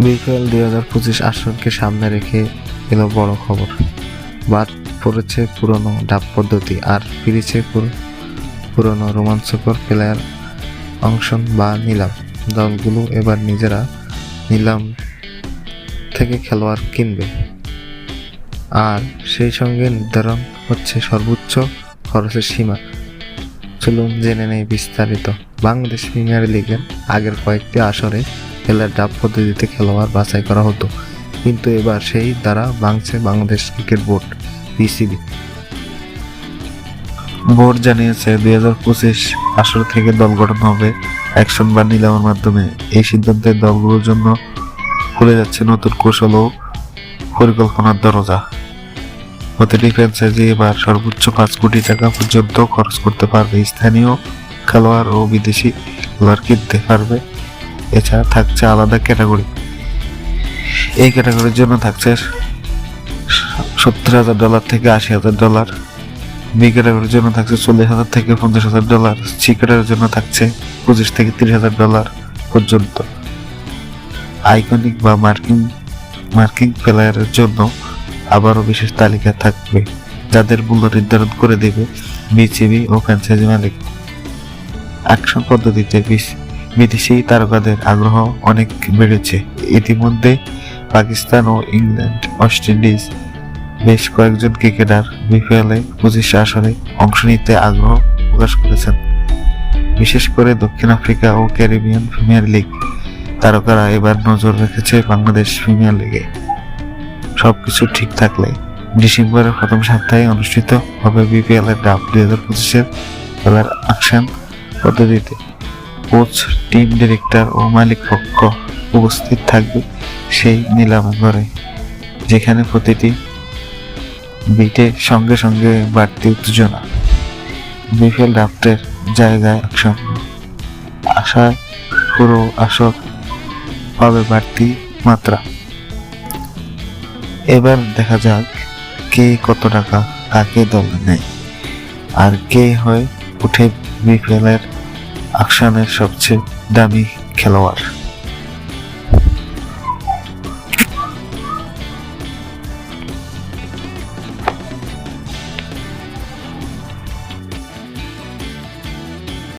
BPL 2025 আসরকে সামনে রেখে এলো বড় খবর। বাদ পড়েছে পুরনো ডাক পদ্ধতি আর ফিরেছে পুরনো রোমাঞ্চকর প্লেয়ার অকশন বা নিলাম। দলগুলো এবার নিজেরা নিলাম থেকে খেলোয়াড় কিনবে, আর সেই সঙ্গে নির্ধারণ হচ্ছে সর্বোচ্চ খরচের সীমা। চলুন জেনে নেই বিস্তারিত। বাংলাদেশ প্রিমিয়ার লিগের আগের কয়েকটি আসরে প্লেয়ার ড্রাফট পদ্ধতিতে খেলোয়াড় বাছাই করা হতো, কিন্তু এবার সেই দ্বারা ভাঙছে Bangladesh cricket board BCB. Board জানিয়েছে 2025 আসর থেকে দল গঠন হবে অ্যাকশন বা নিলামের মাধ্যমে। এই সিদ্ধান্তে দলগুলোর জন্য খুলে যাচ্ছে নতুন কৌশল ও পরিকল্পনার দরজা। প্রতিটি ফ্র্যাঞ্চাইজি এবার সর্বোচ্চ 5 কোটি টাকা পর্যন্ত খরচ করতে পারবে, স্থানীয় খেলোয়াড় ও বিদেশি খেলোয়াড় কিনতে পারবে। এছাড়া থাকছে আলাদা ক্যাটাগরি। এই ক্যাটাগরির জন্য থাকছে $70,000 থেকে $80,000। বি ক্যাটাগরির জন্য থাকছে $40,000 থেকে $50,000। সি ক্যাটাগরির জন্য থাকছে $25,000 থেকে $30,000 পর্যন্ত। আইকনিক বা মার্কিং প্লেয়ারের জন্য আবারও বিশেষ তালিকা থাকবে, যাদের মূল্য নির্ধারণ করে দেবে বিসিবি ও ফ্র্যাঞ্চাইজি মালিক। অ্যাকশন পদ্ধতিতে বিদেশি তারকাদের আগ্রহ অনেক বেড়েছে। ইতিমধ্যে পাকিস্তান ও ইংল্যান্ড, ওয়েস্ট ইন্ডিজ বেশ কয়েকজন ক্রিকেটার বিপিএল 25 আসরে অংশ নিতে আগ্রহ প্রকাশ করেছেন। বিশেষ করে দক্ষিণ আফ্রিকা ও ক্যারিবিয়ান প্রিমিয়ার লিগ তারকারা এবার নজর রেখেছে বাংলাদেশ প্রিমিয়ার লিগে। সবকিছু ঠিক থাকলে ডিসেম্বরের প্রথম সপ্তাহে অনুষ্ঠিত হবে বিপিএল এর ড্রাফট 2025 খেলার অ্যাকশন পদ্ধতিতে। কোচ, টিম ডিরেক্টর ও মালিক পক্ষ উপস্থিত থাকবে সেই নিলামে ঘরে, যেখানে প্রতিটি বিটে সঙ্গে সঙ্গে বাড়তি উত্তেজনা। বিপিএল ড্রাফটের জায়গায় অ্যাকশন আশায় পুরো আসর পাবে বাড়তি মাত্রা। এবার দেখা যাক কে কত টাকা কাকে দলে নেয় আর কে হয়ে উঠে বিপিএল এর অ্যাকশনের সবচেয়ে দামি খেলোয়াড়।